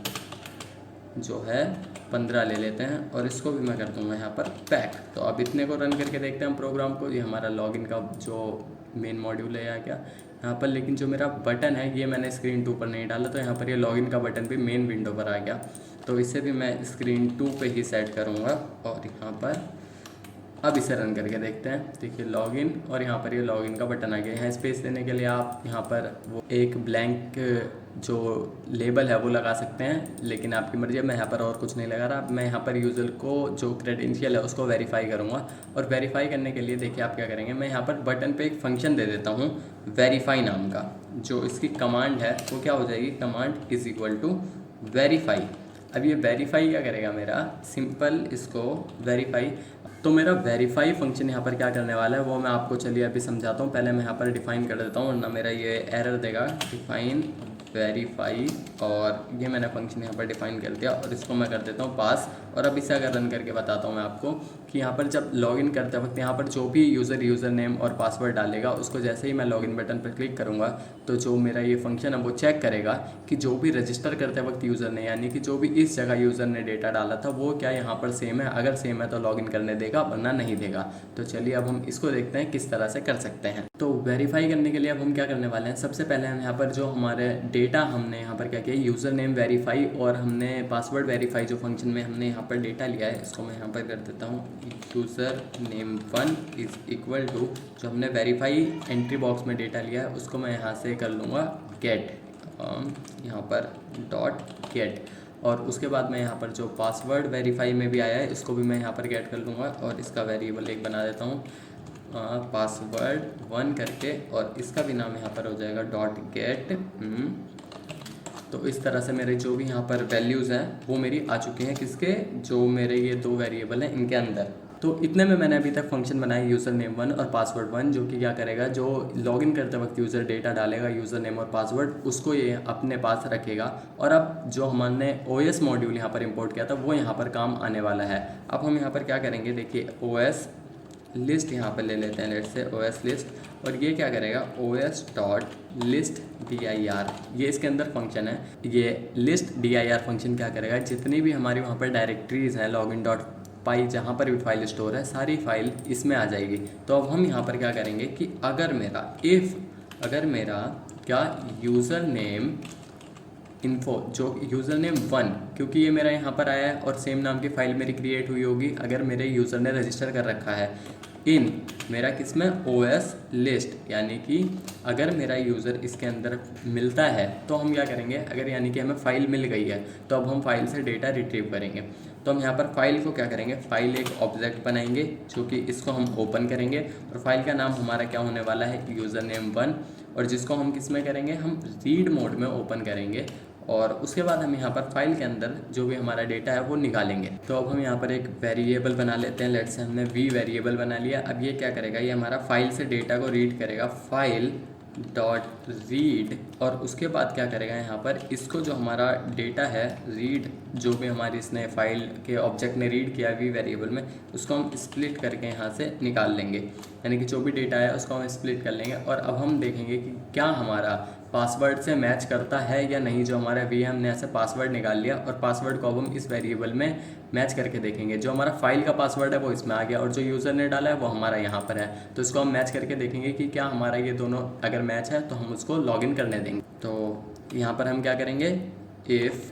जो है 15 ले लेते हैं। और इसको भी मैं कर दूँगा यहाँ पर पैक। तो अब इतने को रन करके देखते हैं हम प्रोग्राम को। ये हमारा लॉगिन का जो मेन मॉड्यूल है आ गया यहाँ पर, लेकिन जो मेरा बटन है ये मैंने स्क्रीन 2 पर नहीं डाला। तो यहाँ पर ये लॉगिन का बटन भी मेन विंडो पर आ गया। तो इसे भी मैं स्क्रीन 2 पे ही सेट करूँगा। और यहाँ पर अब इसे रन करके देखते हैं। देखिए लॉगिन, और यहाँ पर ये लॉगिन का बटन आ गया। यहाँ स्पेस देने के लिए आप यहाँ पर वो एक ब्लैंक जो लेबल है वो लगा सकते हैं, लेकिन आपकी मर्जी है। मैं यहाँ पर और कुछ नहीं लगा रहा। मैं यहाँ पर यूज़र को जो क्रेडेंशियल है उसको वेरीफाई करूँगा। और वेरीफाई करने के लिए देखिए आप क्या करेंगे, मैं यहाँ पर बटन पे एक फंक्शन दे देता हूँ वेरीफाई नाम का। जो इसकी कमांड है वो क्या हो जाएगी, command is equal to verify. अब ये वेरीफाई क्या करेगा मेरा, सिंपल इसको वेरीफाई। तो मेरा वेरीफाई फंक्शन यहाँ पर क्या करने वाला है वो मैं आपको चलिए अभी समझाता हूँ। पहले मैं यहाँ पर डिफ़ाइन कर देता हूँ, वरना मेरा ये एरर देगा। डिफ़ाइन वेरीफाई, और ये मैंने फंक्शन यहाँ पर डिफ़ाइन कर दिया, और इसको मैं कर देता हूँ पास। और अब इसे अगर रन करके बताता हूँ मैं आपको कि यहाँ पर जब लॉगिन करते वक्त यहाँ पर जो भी यूज़र नेम और पासवर्ड डालेगा, उसको जैसे ही मैं लॉगिन बटन पर क्लिक करूँगा तो जो मेरा ये फंक्शन है वो चेक करेगा कि जो भी रजिस्टर करते वक्त यूज़र ने, यानी कि जो भी इस जगह यूज़र ने डेटा डाला था वो क्या यहाँ पर सेम है। अगर सेम है तो लॉगिन करने देगा, वरना नहीं देगा। तो चलिए अब हम इसको देखते हैं किस तरह से कर सकते हैं। तो वेरीफाई करने के लिए अब हम क्या करने वाले हैं, सबसे पहले हम यहाँ पर जो हमारे डेटा हमने यहाँ पर क्या किया, यूज़र नेम वेरीफाई और हमने पासवर्ड वेरीफाई जो फंक्शन में हमने यहाँ पर डेटा लिया है, इसको मैं यहाँ पर कर देता हूँ user name 1 is equal to जो हमने वेरीफाई एंट्री बॉक्स में डेटा लिया है उसको मैं यहाँ से कर लूँगा गेट, यहाँ पर डॉट गेट। और उसके बाद मैं यहाँ पर जो पासवर्ड वेरीफाई में भी आया है इसको भी मैं यहाँ पर गेट कर लूँगा, और इसका वेरिएबल एक बना देता हूँ पासवर्ड 1 करके, और इसका भी नाम यहाँ पर हो जाएगा डॉट गेट। तो इस तरह से मेरे जो भी यहाँ पर वैल्यूज़ हैं वो मेरी आ चुकी हैं, किसके, जो मेरे ये 2 वेरिएबल हैं इनके अंदर। तो इतने में मैंने अभी तक फंक्शन बनाए यूज़र नेम 1 और पासवर्ड 1, जो कि क्या करेगा, जो लॉगिन करते वक्त यूज़र डेटा डालेगा यूज़र नेम और पासवर्ड उसको ये अपने पास रखेगा। और अब जो हमने OS मॉड्यूल यहाँ पर इंपोर्ट किया था वो यहाँ पर काम आने वाला है। अब हम यहाँ पर क्या करेंगे, देखिए OS लिस्ट यहाँ पर ले लेते हैं, लेट से OS लिस्ट, और ये क्या करेगा OS डॉट लिस्ट dir, ये इसके अंदर फंक्शन है। ये लिस्ट dir फंक्शन क्या करेगा, जितनी भी हमारी वहाँ पर डायरेक्टरीज़ हैं लॉगिन डॉट फाइल जहाँ पर भी फाइल स्टोर है सारी फाइल इसमें आ जाएगी। तो अब हम यहाँ पर क्या करेंगे कि अगर मेरा क्या यूज़र नेम इन्फो जो यूज़र नेम 1, क्योंकि ये मेरा यहाँ पर आया है और सेम नाम की फ़ाइल मेरी क्रिएट हुई होगी अगर मेरे यूज़र ने रजिस्टर कर रखा है इन मेरा किसमें OS लिस्ट, यानी कि अगर मेरा यूज़र इसके अंदर मिलता है तो हम क्या करेंगे, अगर यानी कि हमें फ़ाइल मिल गई है तो अब हम फाइल से डेटा रिट्रीव करेंगे। तो हम यहाँ पर फाइल को क्या करेंगे, फ़ाइल एक ऑब्जेक्ट बनाएंगे जो कि इसको हम ओपन करेंगे और फाइल का नाम हमारा क्या होने वाला है, यूज़र नेम 1, और जिसको हम किस में करेंगे, हम रीड मोड में ओपन करेंगे और उसके बाद हम यहाँ पर फाइल के अंदर जो भी हमारा डेटा है वो निकालेंगे। तो अब हम यहाँ पर एक वेरिएबल बना लेते हैं, लेट्स से हमने वी वेरिएबल बना लिया। अब ये क्या करेगा, ये हमारा फाइल से डेटा को रीड करेगा, फाइल डॉट रीड, और उसके बाद क्या करेगा, यहाँ पर इसको जो हमारा डेटा है रीड, जो भी हमारी इसने फाइल के ऑब्जेक्ट ने रीड किया वी वेरिएबल में, उसको हम स्प्लिट करके यहाँ से निकाल लेंगे, यानी कि जो भी डेटा है उसको हम स्प्लिट कर लेंगे। और अब हम देखेंगे कि क्या हमारा पासवर्ड से मैच करता है या नहीं। जो हमारा वी हमने ऐसे पासवर्ड निकाल लिया और पासवर्ड को अब हम इस वेरिएबल में मैच करके देखेंगे। जो हमारा फाइल का पासवर्ड है वो इसमें आ गया और जो यूज़र ने डाला है वो हमारा यहाँ पर है, तो इसको हम मैच करके देखेंगे कि क्या हमारा ये दोनों अगर मैच है तो हम उसको लॉगिन करने देंगे। तो यहाँ पर हम क्या करेंगे, इफ़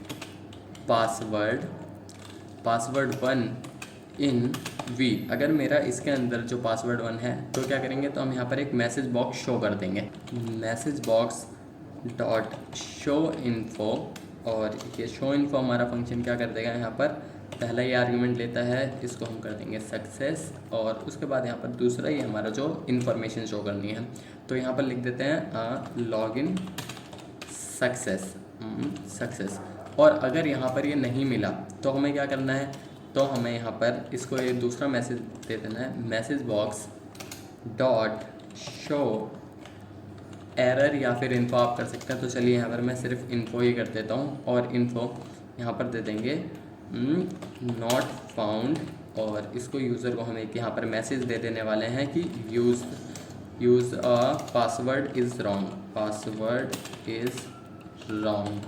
पासवर्ड 1 इन वी, अगर मेरा इसके अंदर जो पासवर्ड 1 है तो क्या करेंगे, तो हम यहाँ पर एक मैसेज बॉक्स शो कर देंगे, message box dot show info, और ये शो इन्फो हमारा फंक्शन क्या कर देगा, यहाँ पर पहला ये आर्गुमेंट लेता है, इसको हम कर देंगे सक्सेस, और उसके बाद यहाँ पर दूसरा ये हमारा जो इन्फॉर्मेशन शो करनी है तो यहाँ पर लिख देते हैं लॉगिन सक्सेस। और अगर यहाँ पर ये नहीं मिला तो हमें क्या करना है, तो हमें यहाँ पर इसको एक दूसरा मैसेज दे देना है, message box dot show error, या फिर इन्फो आप कर सकते हैं। तो चलिए यहाँ पर मैं सिर्फ इन्फो ही कर देता हूँ और इन्फो यहाँ पर दे देंगे नॉट फाउंड, और इसको यूज़र को हम एक यहाँ पर मैसेज दे देने वाले हैं कि यूज़ पासवर्ड इज़ रॉन्ग,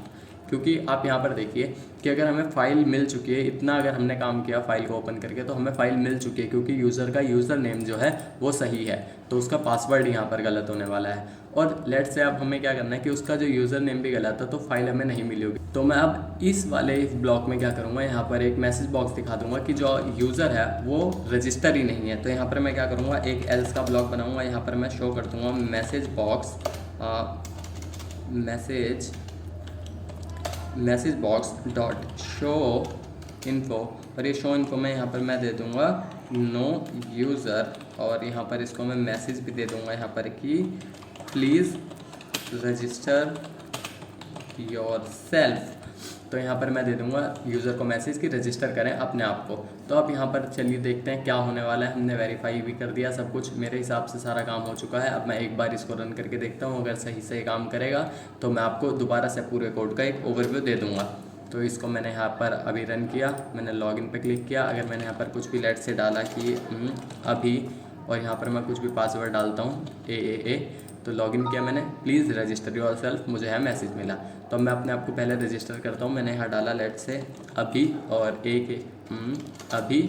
क्योंकि आप यहाँ पर देखिए कि अगर हमें फ़ाइल मिल चुकी है, इतना अगर हमने काम किया फ़ाइल को ओपन करके तो हमें फ़ाइल मिल चुकी है, क्योंकि यूज़र का यूज़र नेम जो है वो सही है तो उसका पासवर्ड यहाँ पर गलत होने वाला है। और लेट्स से अब हमें क्या करना है कि उसका जो यूज़र नेम भी गलत है तो फाइल हमें नहीं मिली होगी। तो मैं अब इस ब्लॉक में क्या करूँगा, यहाँ पर एक मैसेज बॉक्स दिखा दूँगा कि जो यूज़र है वो रजिस्टर ही नहीं है। तो यहाँ पर मैं क्या करूँगा, एक एल्स का ब्लॉक बनाऊँगा, यहाँ पर मैं शो कर दूँगा message box dot show info, और ये शो इन्फो में यहाँ पर मैं दे दूँगा नो यूज़र, और यहाँ पर इसको मैं मैसेज भी दे दूँगा यहाँ पर कि प्लीज़ रजिस्टर योरसेल्फ। तो यहाँ पर मैं दे दूँगा यूज़र को मैसेज कि रजिस्टर करें अपने आप को। तो अब यहाँ पर चलिए देखते हैं क्या होने वाला है। हमने वेरीफाई भी कर दिया, सब कुछ मेरे हिसाब से सारा काम हो चुका है। अब मैं एक बार इसको रन करके देखता हूँ, अगर सही से काम करेगा तो मैं आपको दोबारा से पूरे कोड का एक ओवरव्यू दे दूँगा। तो इसको मैंने यहाँ पर अभी रन किया, मैंने लॉगिन पे क्लिक किया। अगर मैंने यहाँ पर कुछ भी लेट से डाला कि अभी, और यहाँ पर मैं कुछ भी पासवर्ड डालता हूँ ए, तो लॉगिन किया मैंने, प्लीज़ रजिस्टर योरसेल्फ, मुझे है मैसेज मिला। तो मैं अपने आप को पहले रजिस्टर करता हूँ। मैंने यहाँ डाला लेट से अभी और अभी,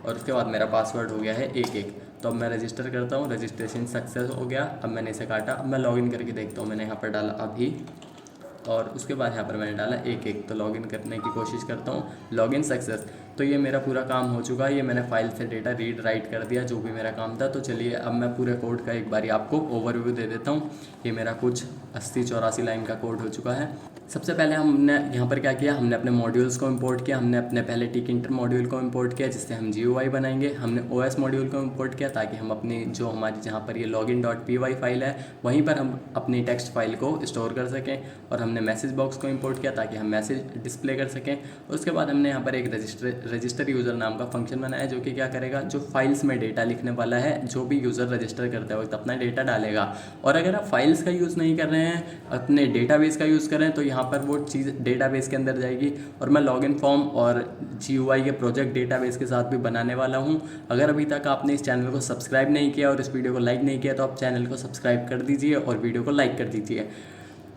और उसके बाद मेरा पासवर्ड हो गया है 11। तो अब मैं रजिस्टर करता हूँ, रजिस्ट्रेशन सक्सेस हो गया। अब मैंने इसे काटा, अब मैं लॉगिन करके देखता हूँ। मैंने यहाँ पर डाला अभी और उसके बाद यहाँ पर मैंने डाला 11। तो लॉगिन करने की कोशिश करता हूँ, लॉगिन सक्सेस। तो ये मेरा पूरा काम हो चुका है, ये मैंने फाइल से डेटा रीड राइट कर दिया जो भी मेरा काम था। तो चलिए अब मैं पूरे कोड का एक बारी आपको ओवरव्यू दे देता हूँ। ये मेरा कुछ 80-84 लाइन का कोड हो चुका है। सबसे पहले हमने यहाँ पर क्या किया, हमने अपने मॉड्यूल्स को इंपोर्ट किया। हमने अपने पहले टिकिंटर मॉड्यूल को इंपोर्ट किया जिससे हम GUI बनाएंगे। हमने OS मॉड्यूल को इंपोर्ट किया ताकि हम अपनी जो हमारी जहाँ पर ये login.py फाइल है वहीं पर हम अपनी टेक्स्ट फाइल को स्टोर कर सकें। और हमने मैसेज बॉक्स को इंपोर्ट किया ताकि हम मैसेज डिस्प्ले कर सकें। उसके बाद हमने यहाँ पर एक रजिस्टर यूज़र नाम का फंक्शन बनाया जो कि क्या करेगा, जो फाइल्स में डेटा लिखने वाला है, जो भी यूज़र रजिस्टर करते वक्त अपना डेटा डालेगा। और अगर आप फाइल्स का यूज़ नहीं कर रहे हैं, अपने डेटाबेस का यूज़ कर रहे हैं, तो यहाँ पर वो चीज़ डेटाबेस के अंदर जाएगी। और मैं लॉगिन फॉर्म और GUI के प्रोजेक्ट डेटाबेस के साथ भी बनाने वाला हूँ। अगर अभी तक आपने इस चैनल को सब्सक्राइब नहीं किया और इस वीडियो को लाइक नहीं किया तो आप चैनल को सब्सक्राइब कर दीजिए और वीडियो को लाइक कर दीजिए।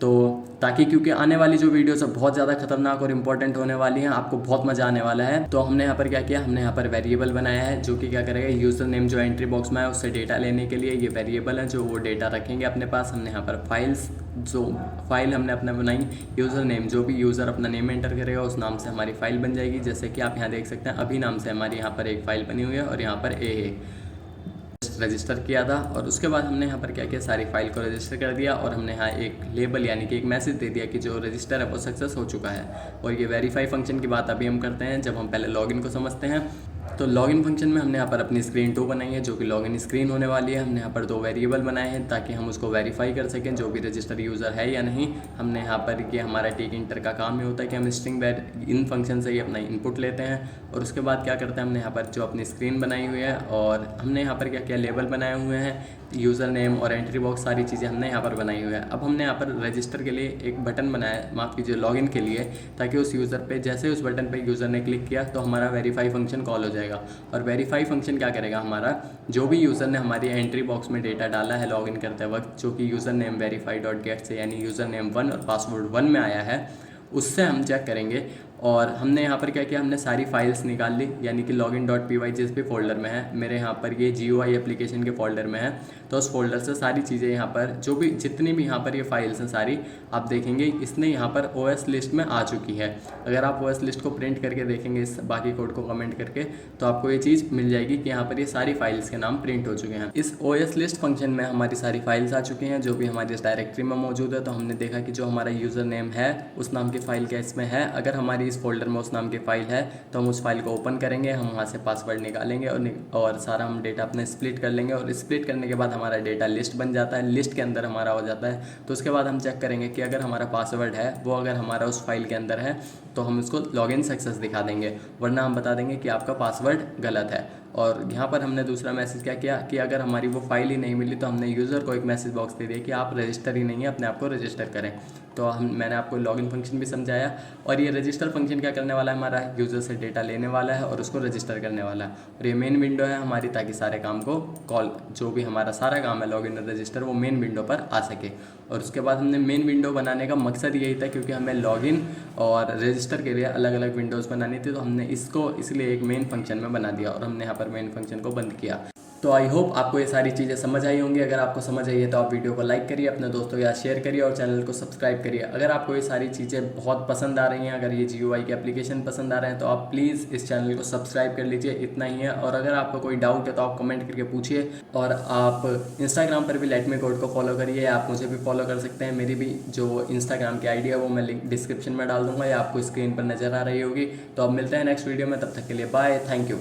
तो ताकि क्योंकि आने वाली जो वीडियोस है बहुत ज़्यादा खतरनाक और इंपॉर्टेंट होने वाली हैं, आपको बहुत मज़ा आने वाला है। तो हमने यहाँ पर क्या किया, हमने यहाँ पर वेरिएबल बनाया है जो कि क्या करेगा, यूज़र नेम जो एंट्री बॉक्स में है उससे डेटा लेने के लिए ये वेरिएबल है जो वो डेटा रखेंगे अपने पास। हमने यहाँ पर फाइल हमने अपना बनाई, यूज़र नेम जो भी यूज़र अपना नेम एंटर करेगा उस नाम से हमारी फाइल बन जाएगी। जैसे कि आप यहाँ देख सकते हैं अभी नाम से हमारी यहाँ पर एक फ़ाइल बनी हुई है और यहाँ पर ए रजिस्टर किया था। और उसके बाद हमने यहाँ पर क्या किया, सारी फाइल को रजिस्टर कर दिया और हमने यहाँ एक लेबल यानी कि एक मैसेज दे दिया कि जो रजिस्टर है वो सक्सेस हो चुका है। और ये वेरीफाई फंक्शन की बात अभी हम करते हैं, जब हम पहले लॉगिन को समझते हैं। तो लॉगिन फंक्शन में हमने यहाँ पर अपनी स्क्रीन 2 बनाई है जो कि लॉगिन स्क्रीन होने वाली है। हमने यहाँ पर 2 वेरिएबल बनाए हैं ताकि हम उसको वेरीफाई कर सकें जो भी रजिस्टर यूज़र है या नहीं। हमने यहाँ पर ये हमारा टेक इंटर का काम ही होता है कि हम स्ट्रिंग इन फंक्शन से ही अपना इनपुट लेते हैं और उसके बाद क्या करते हैं, हमने यहाँ पर जो अपनी स्क्रीन बनाई हुई है और हमने यहाँ पर क्या किया, लेबल बनाए हुए हैं, यूज़र नेम और एंट्री बॉक्स सारी चीज़ें हमने यहाँ पर बनाई हुई है। अब हमने यहाँ पर रजिस्टर के लिए एक बटन बनाया, माफ़ कीजिए लॉगिन के लिए, ताकि उस यूज़र पे जैसे उस बटन पे यूज़र ने क्लिक किया तो हमारा वेरीफाई फंक्शन कॉल हो जाएगा। और वेरीफाई फंक्शन क्या करेगा, हमारा जो भी यूज़र ने हमारी एंट्री बॉक्स में डेटा डाला है लॉगिन करते वक्त, जो कि user name verify dot gate से यानी यूज़र नेम 1 और पासवर्ड 1 में आया है, उससे हम चेक करेंगे। और हमने यहाँ पर क्या किया, हमने सारी फाइल्स निकाल ली, यानी कि login.py जिस भी फोल्डर में है, मेरे यहाँ पर ये GUI एप्लीकेशन के फोल्डर में है, तो उस फोल्डर से सारी चीज़ें यहाँ पर जो भी जितनी भी यहाँ पर ये फाइल्स हैं सारी आप देखेंगे इसने यहाँ पर OS लिस्ट में आ चुकी है। अगर आप OS लिस्ट को प्रिंट करके देखेंगे इस बाकी कोड को कमेंट करके तो आपको ये चीज़ मिल जाएगी कि यहाँ पर ये सारी फाइल्स के नाम प्रिंट हो चुके हैं। इस OS लिस्ट फंक्शन में हमारी सारी फाइल्स आ चुकी हैं जो भी हमारी इस डायरेक्टरी में मौजूद है। तो हमने देखा कि जो हमारा यूज़र नेम है उस नाम की फ़ाइल क्या इसमें है, अगर हमारी इस फोल्डर में उस नाम की फ़ाइल है तो हम उस फाइल को ओपन करेंगे, हम वहाँ से पासवर्ड निकालेंगे और सारा हम डेटा अपने स्प्लिट कर लेंगे और स्प्लिट करने के बाद हमारा डेटा लिस्ट बन जाता है, लिस्ट के अंदर हमारा हो जाता है। तो उसके बाद हम चेक करेंगे कि अगर हमारा पासवर्ड है वो अगर हमारा उस फाइल के अंदर है तो हम उसको लॉगिन सक्सेस दिखा देंगे, वरना हम बता देंगे कि आपका पासवर्ड गलत है। और यहाँ पर हमने दूसरा मैसेज क्या किया कि अगर हमारी वो फाइल ही नहीं मिली तो हमने यूज़र को एक मैसेज बॉक्स दे दिया कि आप रजिस्टर ही नहीं है, अपने आप को रजिस्टर करें। तो मैंने आपको लॉगिन फंक्शन भी समझाया और ये रजिस्टर फंक्शन क्या करने वाला है, हमारा यूज़र से डेटा लेने वाला है और उसको रजिस्टर करने वाला है। और ये मेन विंडो है हमारी, ताकि सारे काम को जो भी हमारा सारा काम है लॉगिन और रजिस्टर वो मेन विंडो पर आ सके। और उसके बाद हमने मेन विंडो बनाने का मकसद यही था क्योंकि हमें लॉगिन और रजिस्टर के लिए अलग अलग विंडोज़ बनानी थी, तो हमने इसको इसलिए एक मेन फंक्शन में बना दिया और हमने यहाँ पर मेन फंक्शन को बंद किया। तो आई होप आपको ये सारी चीज़ें समझ आई होंगी। अगर आपको समझ आई है तो आप वीडियो को लाइक करिए, अपने दोस्तों के साथ शेयर करिए और चैनल को सब्सक्राइब करिए। अगर आपको ये सारी चीज़ें बहुत पसंद आ रही हैं, अगर ये GUI के एप्लीकेशन पसंद आ रहे हैं तो आप प्लीज़ इस चैनल को सब्सक्राइब कर लीजिए, इतना ही है। और अगर आपको कोई डाउट है तो आप कमेंट करके पूछिए। और आप इंस्टाग्राम पर भी लेट मी कोड को फॉलो करिए, आप मुझे भी फॉलो कर सकते हैं। मेरी भी जो इंस्टाग्राम की ID है वो मैं लिंक डिस्क्रिप्शन में डाल दूँगा या आपको स्क्रीन पर नज़र आ रही होगी। तो अब मिलते हैं नेक्स्ट वीडियो में, तब तक के लिए बाय, थैंक यू।